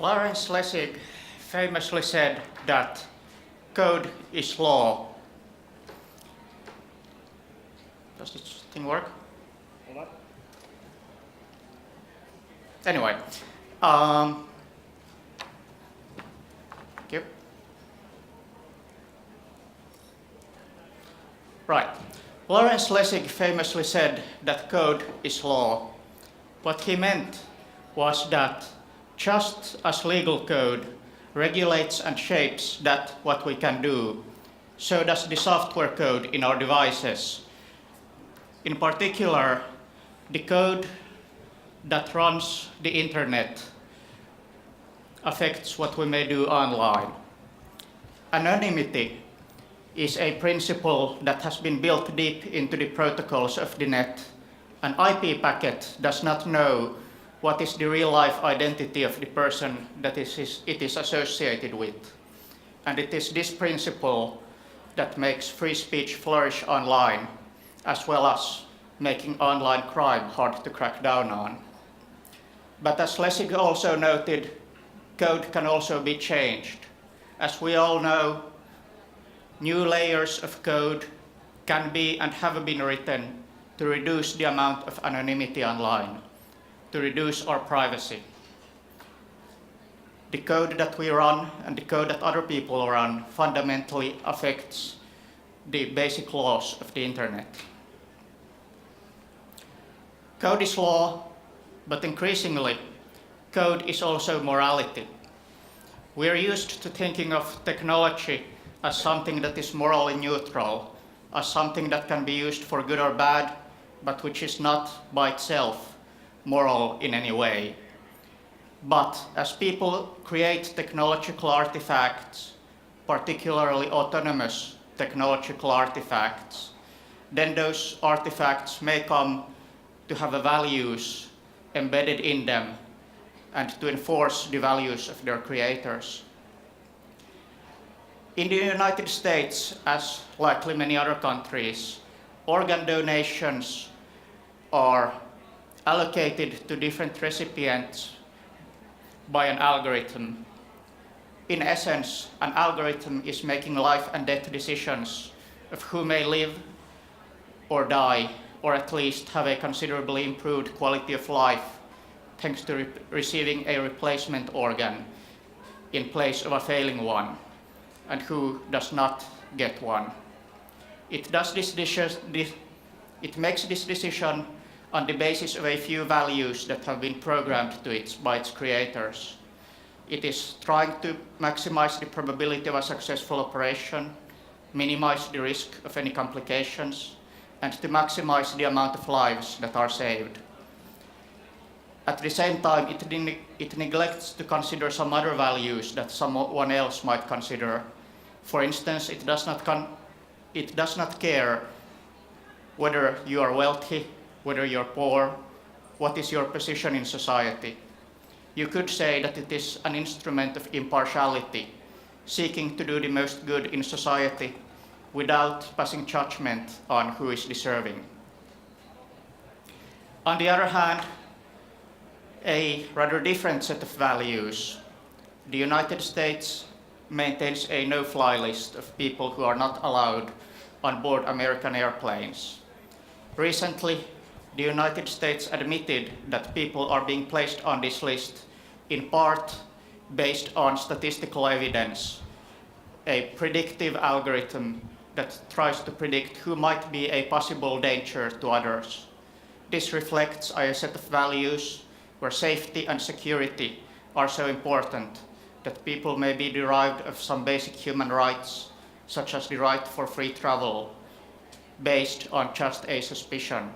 Lawrence Lessig famously said that code is law. Does this thing work? Hold on. Anyway, thank you. Right. Lawrence Lessig famously said that code is law. What he meant was that just as legal code regulates and shapes that what we can do, so does the software code in our devices. In particular, the code that runs the internet affects what we may do online. Anonymity is a principle that has been built deep into the protocols of the net. An IP packet does not know what is the real-life identity of the person that it is associated with. And it is this principle that makes free speech flourish online, as well as making online crime hard to crack down on. But as Lessig also noted, code can also be changed. As we all know, new layers of code can be and have been written to reduce the amount of anonymity online, to reduce our privacy. The code that we run and the code that other people run fundamentally affects the basic laws of the internet. Code is law, but increasingly, code is also morality. We're used to thinking of technology as something that is morally neutral, as something that can be used for good or bad, but which is not by itself moral in any way. But as people create technological artifacts, particularly autonomous technological artifacts, then those artifacts may come to have values embedded in them and to enforce the values of their creators. In the United States, as likely many other countries, organ donations are allocated to different recipients by an algorithm. In essence, an algorithm is making life and death decisions of who may live or die, or at least have a considerably improved quality of life thanks to receiving a replacement organ in place of a failing one, and who does not get one. It makes this decision on the basis of a few values that have been programmed to it by its creators. It is trying to maximize the probability of a successful operation, minimize the risk of any complications, and to maximize the amount of lives that are saved. At the same time, it neglects to consider some other values that someone else might consider. For instance, it does not care whether you are wealthy, whether you're poor, what is your position in society. You could say that it is an instrument of impartiality, seeking to do the most good in society without passing judgment on who is deserving. On the other hand, a rather different set of values. The United States maintains a no-fly list of people who are not allowed on board American airplanes. Recently, the United States admitted that people are being placed on this list in part based on statistical evidence, a predictive algorithm that tries to predict who might be a possible danger to others. This reflects a set of values where safety and security are so important that people may be derived of some basic human rights, such as the right for free travel, based on just a suspicion.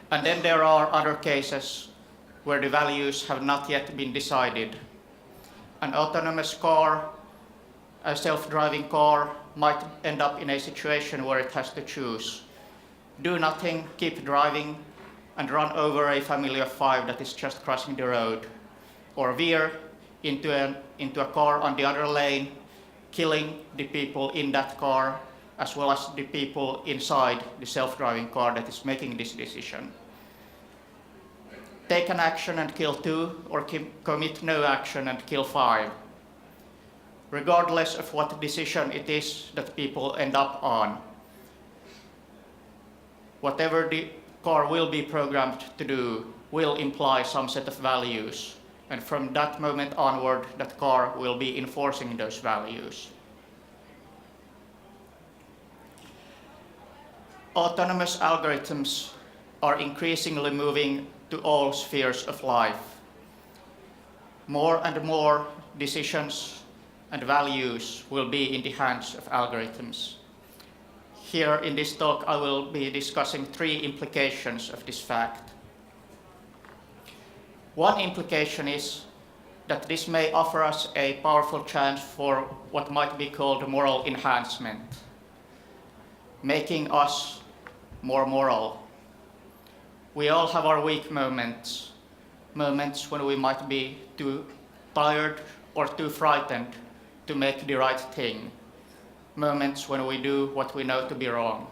And then there are other cases where the values have not yet been decided. An autonomous car, a self-driving car, might end up in a situation where it has to choose. Do nothing, keep driving, and run over a family of 5 that is just crossing the road, or veer into a car on the other lane, killing the people in that car, as well as the people inside the self-driving car that is making this decision. take an action and kill 2, or commit no action and kill 5. Regardless of what decision it is that people end up on, whatever the car will be programmed to do will imply some set of values, and from that moment onward, that car will be enforcing those values. Autonomous algorithms are increasingly moving to all spheres of life. More and more decisions and values will be in the hands of algorithms. Here in this talk, I will be discussing 3 implications of this fact. One implication is that this may offer us a powerful chance for what might be called moral enhancement, making us more moral. We all have our weak moments, moments when we might be too tired or too frightened to make the right thing, moments when we do what we know to be wrong.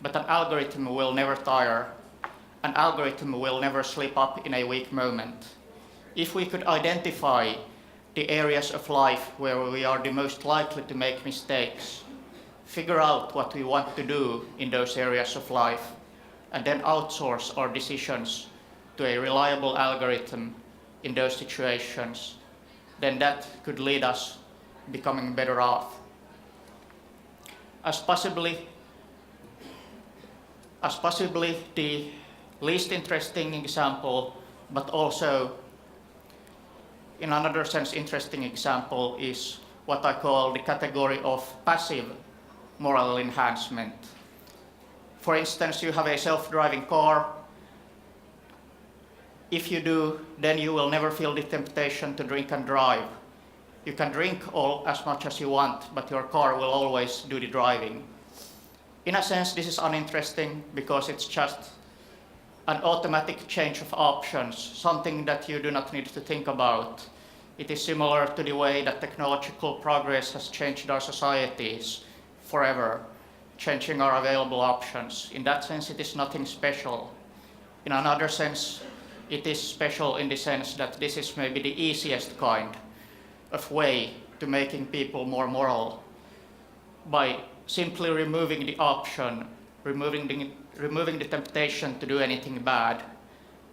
But an algorithm will never tire. An algorithm will never slip up in a weak moment. If we could identify the areas of life where we are the most likely to make mistakes, figure out what we want to do in those areas of life, and then outsource our decisions to a reliable algorithm in those situations, then that could lead us becoming better off. As possibly the least interesting example, but also in another sense interesting example, is what I call the category of passive moral enhancement. For instance, you have a self-driving car. If you do, then you will never feel the temptation to drink and drive. You can drink as much as you want, but your car will always do the driving. In a sense, this is uninteresting because it's just an automatic change of options, something that you do not need to think about. It is similar to the way that technological progress has changed our societies forever, changing our available options. In that sense, it is nothing special. In another sense, it is special in the sense that this is maybe the easiest kind of way to making people more moral, by simply removing the option, removing the temptation to do anything bad,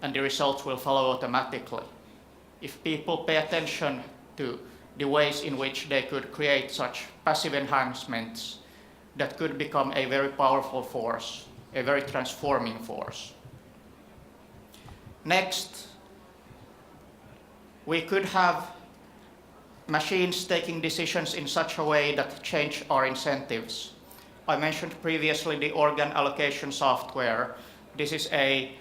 and the results will follow automatically. If people pay attention to the ways in which they could create such passive enhancements, that could become a very powerful force, a very transforming force. Next, we could have machines taking decisions in such a way that change our incentives. I mentioned previously the organ allocation software. This is a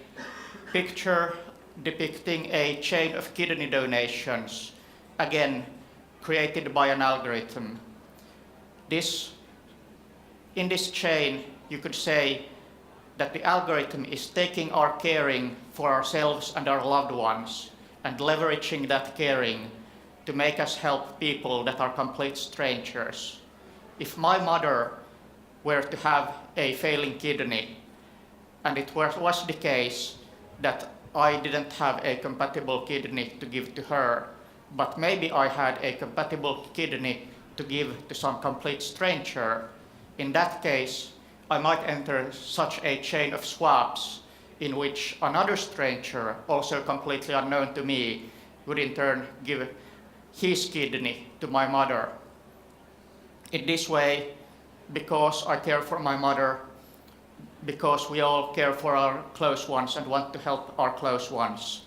picture depicting a chain of kidney donations, again, created by an algorithm. In this chain, you could say that the algorithm is taking our caring for ourselves and our loved ones and leveraging that caring to make us help people that are complete strangers. If my mother were to have a failing kidney, and it was the case that I didn't have a compatible kidney to give to her, but maybe I had a compatible kidney to give to some complete stranger, in that case, I might enter such a chain of swaps in which another stranger, also completely unknown to me, would in turn give his kidney to my mother. In this way, because I care for my mother, because we all care for our close ones and want to help our close ones,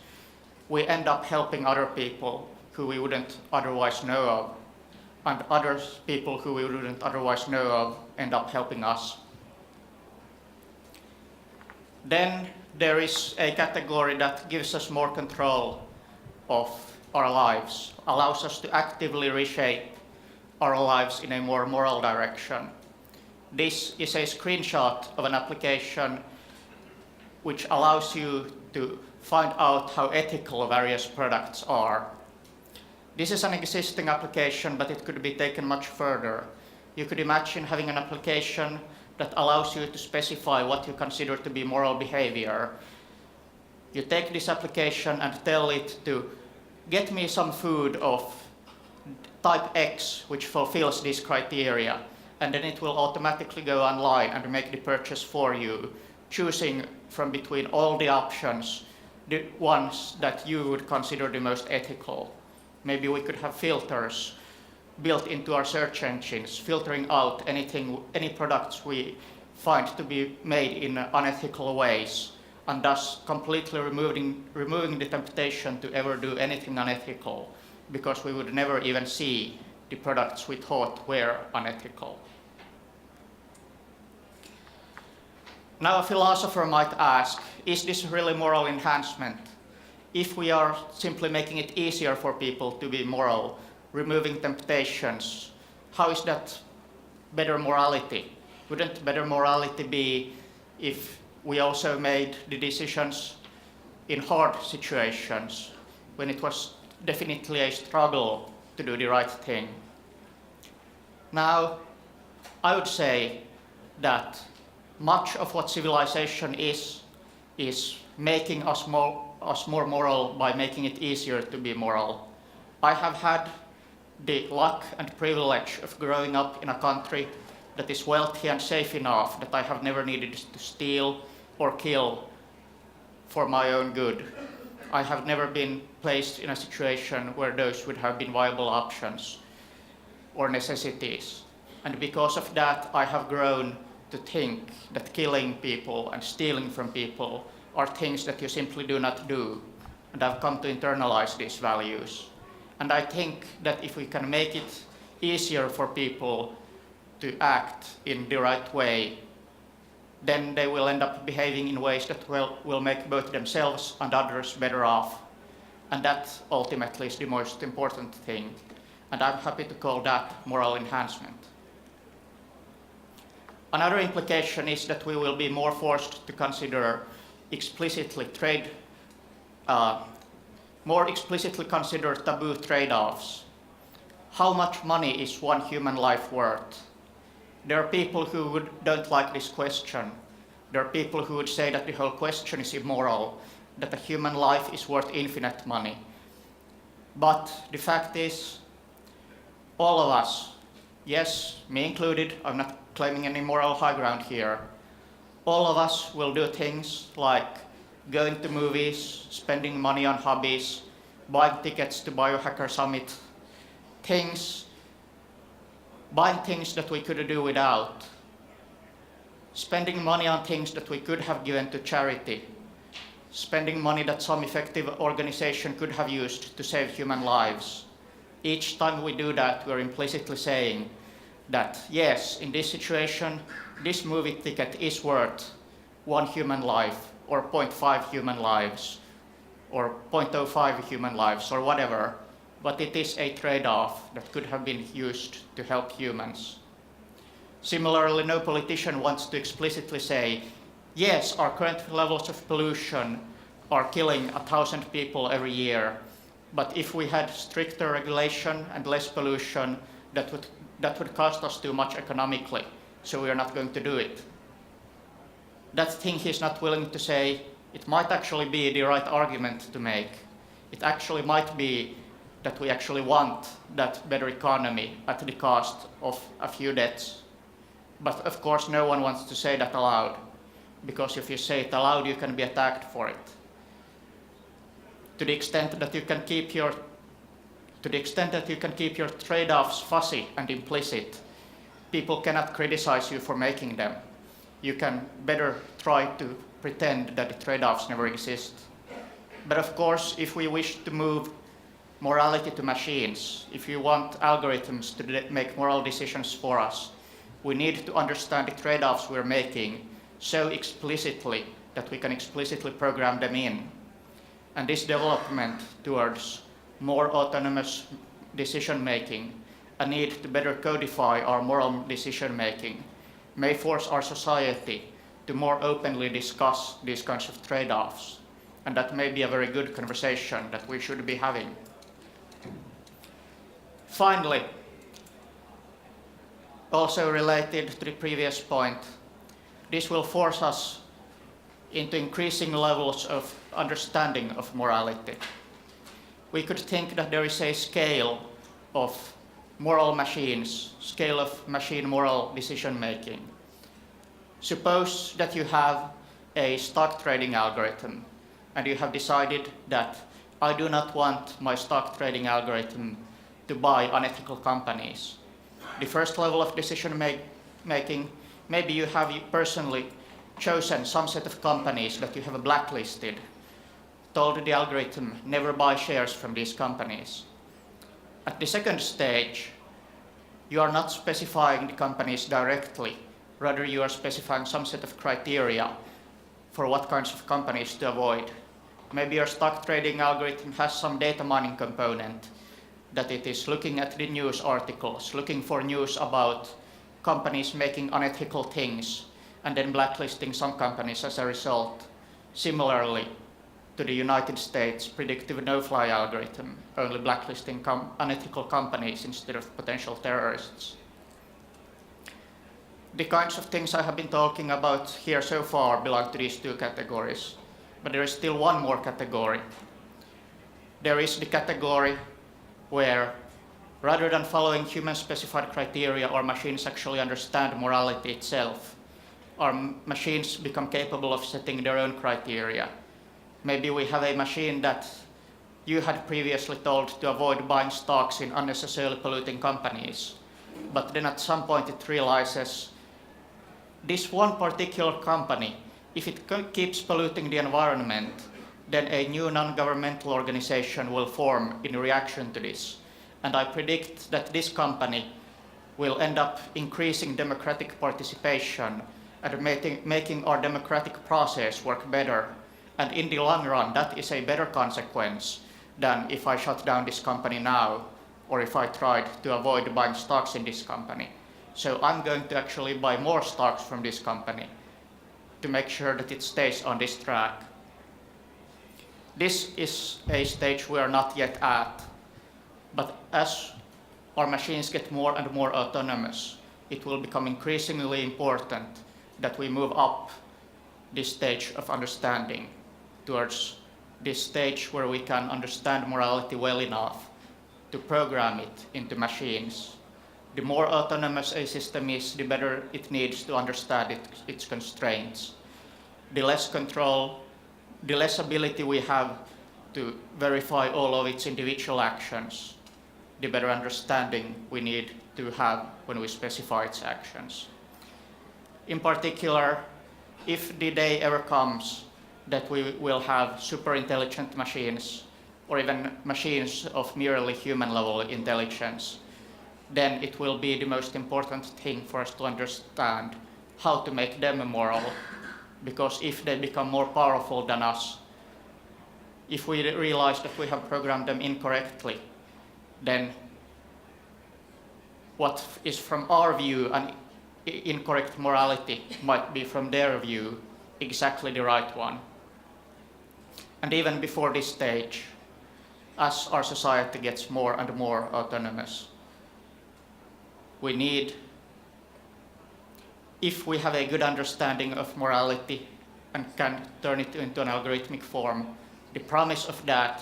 we end up helping other people who we wouldn't otherwise know of, and other people who we wouldn't otherwise know of end up helping us. Then there is a category that gives us more control of our lives, allows us to actively reshape our lives in a more moral direction. This is a screenshot of an application which allows you to find out how ethical various products are. This is an existing application, but it could be taken much further. You could imagine having an application that allows you to specify what you consider to be moral behavior. You take this application and tell it to get me some food of type X which fulfills this criteria, and then it will automatically go online and make the purchase for you, choosing from between all the options the ones that you would consider the most ethical. Maybe we could have filters built into our search engines, filtering out any products we find to be made in unethical ways, and thus completely removing the temptation to ever do anything unethical, because we would never even see the products we thought were unethical. Now a philosopher might ask, is this really moral enhancement? If we are simply making it easier for people to be moral, removing temptations, how is that better morality? Wouldn't better morality be if we also made the decisions in hard situations, when it was definitely a struggle to do the right thing? Now, I would say that much of what civilization is making us more moral by making it easier to be moral. I have had the luck and privilege of growing up in a country that is wealthy and safe enough that I have never needed to steal or kill for my own good. I have never been placed in a situation where those would have been viable options or necessities. And because of that, I have grown to think that killing people and stealing from people are things that you simply do not do. And I've come to internalize these values. And I think that if we can make it easier for people to act in the right way, then they will end up behaving in ways that will make both themselves and others better off. And that ultimately is the most important thing. And I'm happy to call that moral enhancement. Another implication is that we will be more forced to consider more explicitly consider taboo trade-offs. How much money is one human life worth? There are people who don't like this question. There are people who would say that the whole question is immoral, that a human life is worth infinite money. But the fact is, all of us, yes, me included, I'm not claiming any moral high ground here, all of us will do things like going to movies, spending money on hobbies, buying tickets to Biohacker Summit, buying things that we could do without, spending money on things that we could have given to charity, spending money that some effective organization could have used to save human lives. Each time we do that, we're implicitly saying that, yes, in this situation, this movie ticket is worth one human life, or 0.5 human lives, or 0.05 human lives, or whatever, but it is a trade-off that could have been used to help humans. Similarly, no politician wants to explicitly say, yes, our current levels of pollution are killing 1,000 people every year, but if we had stricter regulation and less pollution, that would cost us too much economically, so we are not going to do it. That thing he's not willing to say, it might actually be the right argument to make. It actually might be that we actually want that better economy at the cost of a few deaths. But of course, no one wants to say that aloud, because if you say it aloud, you can be attacked for it. To the extent that you can keep your trade-offs fuzzy and implicit, people cannot criticize you for making them. You can better try to pretend that the trade-offs never exist. But of course, if we wish to move morality to machines, if you want algorithms to make moral decisions for us, we need to understand the trade-offs we're making so explicitly that we can explicitly program them in. And this development towards more autonomous decision-making, a need to better codify our moral decision-making, may force our society to more openly discuss these kinds of trade-offs. And that may be a very good conversation that we should be having. Finally, also related to the previous point, this will force us into increasing levels of understanding of morality. We could think that there is a scale of moral machines, scale of machine moral decision making. Suppose that you have a stock trading algorithm and you have decided that I do not want my stock trading algorithm to buy unethical companies. The first level of decision making, maybe you have personally chosen some set of companies that you have blacklisted, told the algorithm never buy shares from these companies. At the second stage, you are not specifying the companies directly, rather you are specifying some set of criteria for what kinds of companies to avoid. Maybe your stock trading algorithm has some data mining component, that it is looking at the news articles, looking for news about companies making unethical things, and then blacklisting some companies as a result. Similarly, to the United States predictive no-fly algorithm, only blacklisting unethical companies instead of potential terrorists. The kinds of things I have been talking about here so far belong to these two categories, but there is still one more category. There is the category where, rather than following human-specified criteria, our machines actually understand morality itself. Our machines become capable of setting their own criteria. Maybe we have a machine that you had previously told to avoid buying stocks in unnecessarily polluting companies, but then at some point it realizes this one particular company, if it keeps polluting the environment, then a new non-governmental organization will form in reaction to this. And I predict that this company will end up increasing democratic participation and making our democratic process work better. And in the long run, that is a better consequence than if I shut down this company now, or if I tried to avoid buying stocks in this company. So I'm going to actually buy more stocks from this company to make sure that it stays on this track. This is a stage we are not yet at, but as our machines get more and more autonomous, it will become increasingly important that we move up this stage of understanding towards this stage where we can understand morality well enough to program it into machines. The more autonomous a system is, the better it needs to understand its constraints. The less control, the less ability we have to verify all of its individual actions, the better understanding we need to have when we specify its actions. In particular, if the day ever comes that we will have super intelligent machines, or even machines of merely human level intelligence, then it will be the most important thing for us to understand how to make them moral. Because if they become more powerful than us, if we realize that we have programmed them incorrectly, then what is from our view an incorrect morality might be from their view exactly the right one. And even before this stage, as our society gets more and more autonomous, we need, if we have a good understanding of morality and can turn it into an algorithmic form, the promise of that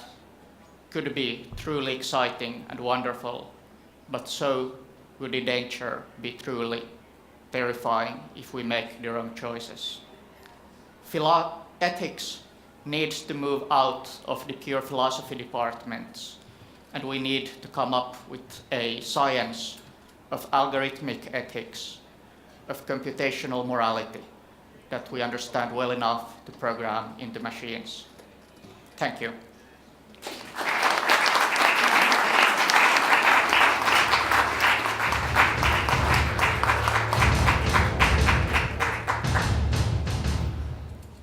could be truly exciting and wonderful, but so would the danger be truly terrifying if we make the wrong choices. Ethics needs to move out of the pure philosophy departments, and we need to come up with a science of algorithmic ethics, of computational morality that we understand well enough to program into machines. Thank you.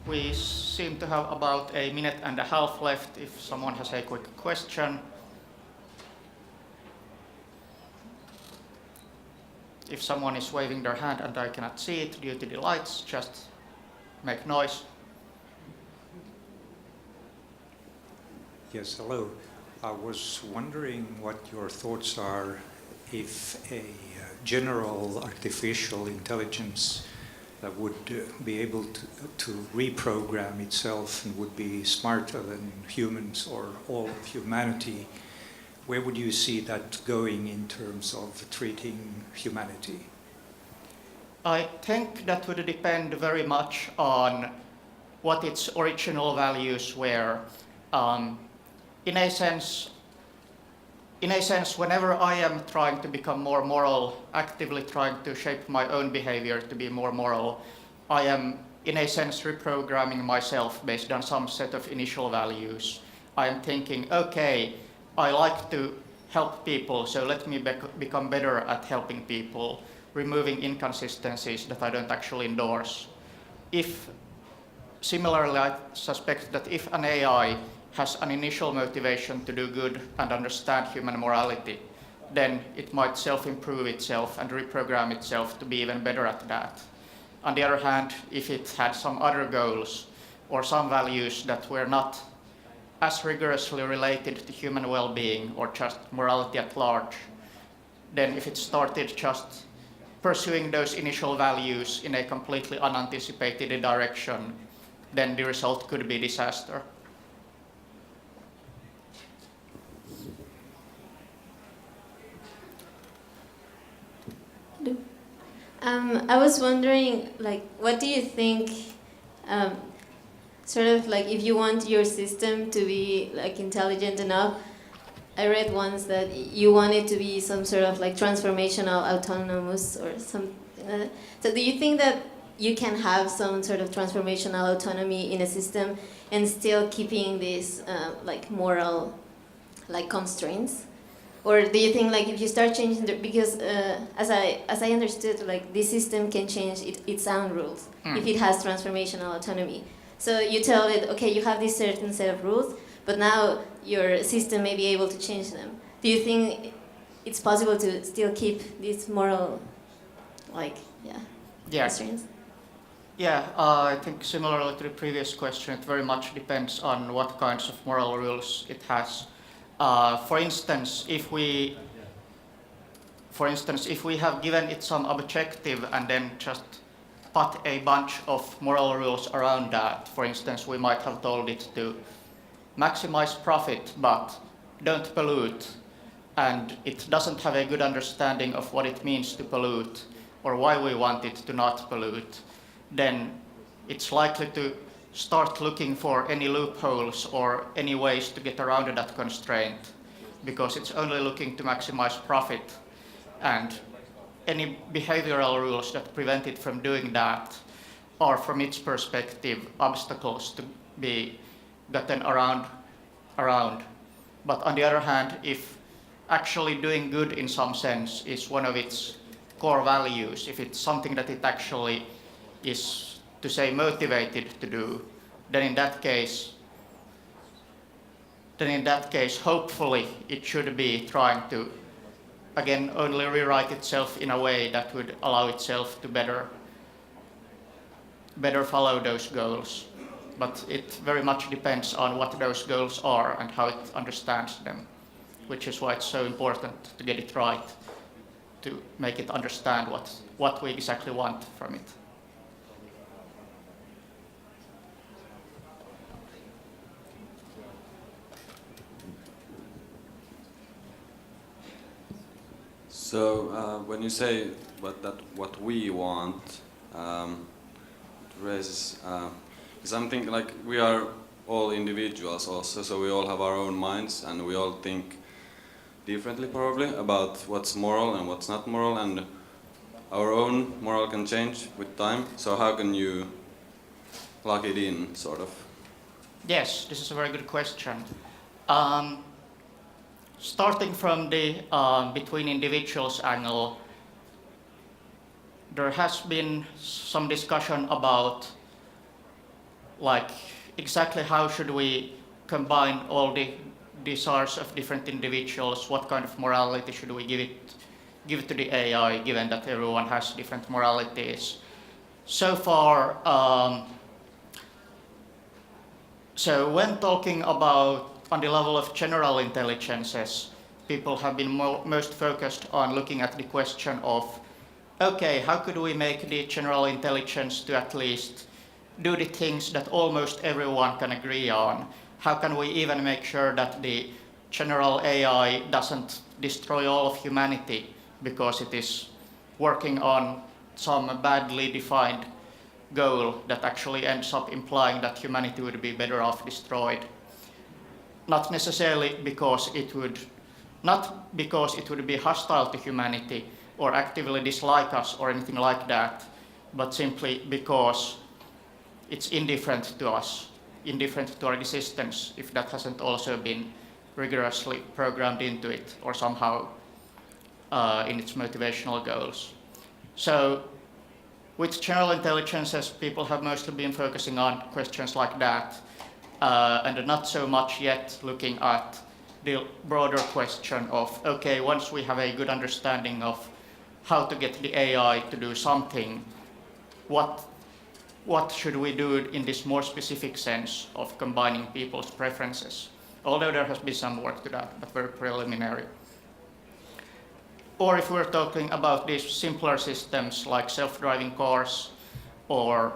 We seem to have about a minute and a half left if someone has a quick question. If someone is waving their hand and I cannot see it due to the lights, just make noise. Yes, hello. I was wondering what your thoughts are if a general artificial intelligence that would be able to reprogram itself and would be smarter than humans or all of humanity, where would you see that going in terms of treating humanity? I think that would depend very much on what its original values were. In a sense, whenever I am trying to become more moral, actively trying to shape my own behavior to be more moral, I am, in a sense, reprogramming myself based on some set of initial values. I am thinking, okay, I like to help people, so let me become better at helping people, removing inconsistencies that I don't actually endorse. Similarly, I suspect that if an AI has an initial motivation to do good and understand human morality, then it might self-improve itself and reprogram itself to be even better at that. On the other hand, if it had some other goals or some values that were not as rigorously related to human well-being or just morality at large, then if it started just pursuing those initial values in a completely unanticipated direction, then the result could be disaster. I was wondering, like, what do you think, sort of like if you want your system to be like intelligent enough, I read once that you want it to be some sort of like transformational autonomous or something like that. So do you think that you can have some sort of transformational autonomy in a system and still keeping these like moral like constraints? Or do you think like if you start changing because as I understood, like this system can change its own rules if it has transformational autonomy. So you tell it, okay, you have this certain set of rules, but now your system may be able to change them. Do you think it's possible to still keep these moral, like, constraints? Yeah, I think similarly to the previous question, it very much depends on what kinds of moral rules it has. For instance, if we have given it some objective and then just put a bunch of moral rules around that, for instance, we might have told it to maximize profit but don't pollute, and it doesn't have a good understanding of what it means to pollute or why we want it to not pollute, then it's likely to start looking for any loopholes or any ways to get around that constraint, because it's only looking to maximize profit, and any behavioral rules that prevent it from doing that are, from its perspective, obstacles to be gotten around. But on the other hand, if actually doing good in some sense is one of its core values, if it's something that it actually is, to say, motivated to do, then in that case, hopefully it should be trying to, again, only rewrite itself in a way that would allow itself to better follow those goals. But it very much depends on what those goals are and how it understands them, which is why it's so important to get it right, to make it understand what we exactly want from it. So when you say what we want, it raises something like we are all individuals also, so we all have our own minds and we all think differently probably about what's moral and what's not moral, and our own moral can change with time. So how can you plug it in, sort of? Yes, this is a very good question. Starting from the between individuals angle, there has been some discussion about like exactly how should we combine all the desires of different individuals, what kind of morality should we give to the AI, given that everyone has different moralities. So far, so when talking about on the level of general intelligences, people have been most focused on looking at the question of okay, how could we make the general intelligence to at least do the things that almost everyone can agree on? How can we even make sure that the general AI doesn't destroy all of humanity because it is working on some badly defined goal that actually ends up implying that humanity would be better off destroyed? Not necessarily because it would be hostile to humanity or actively dislike us or anything like that, but simply because it's indifferent to us, indifferent to our existence, if that hasn't also been rigorously programmed into it or somehow in its motivational goals. So with general intelligence, as people have mostly been focusing on questions like that, and not so much yet looking at the broader question of, okay, once we have a good understanding of how to get the AI to do something, what should we do in this more specific sense of combining people's preferences? Although there has been some work to that, but very preliminary. Or if we're talking about these simpler systems like self-driving cars or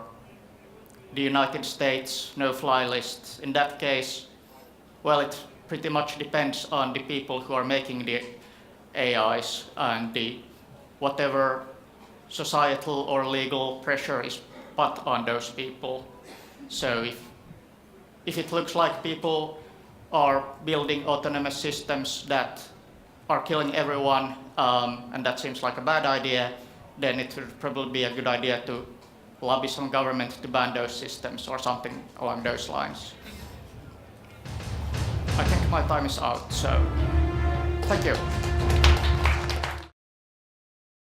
the United States no-fly list, in that case, well, it pretty much depends on the people who are making the AIs and whatever societal or legal pressure is put on those people. So if it looks like people are building autonomous systems that are killing everyone, and that seems like a bad idea, then it would probably be a good idea to lobby some government to ban those systems or something along those lines. I think my time is out, so thank you.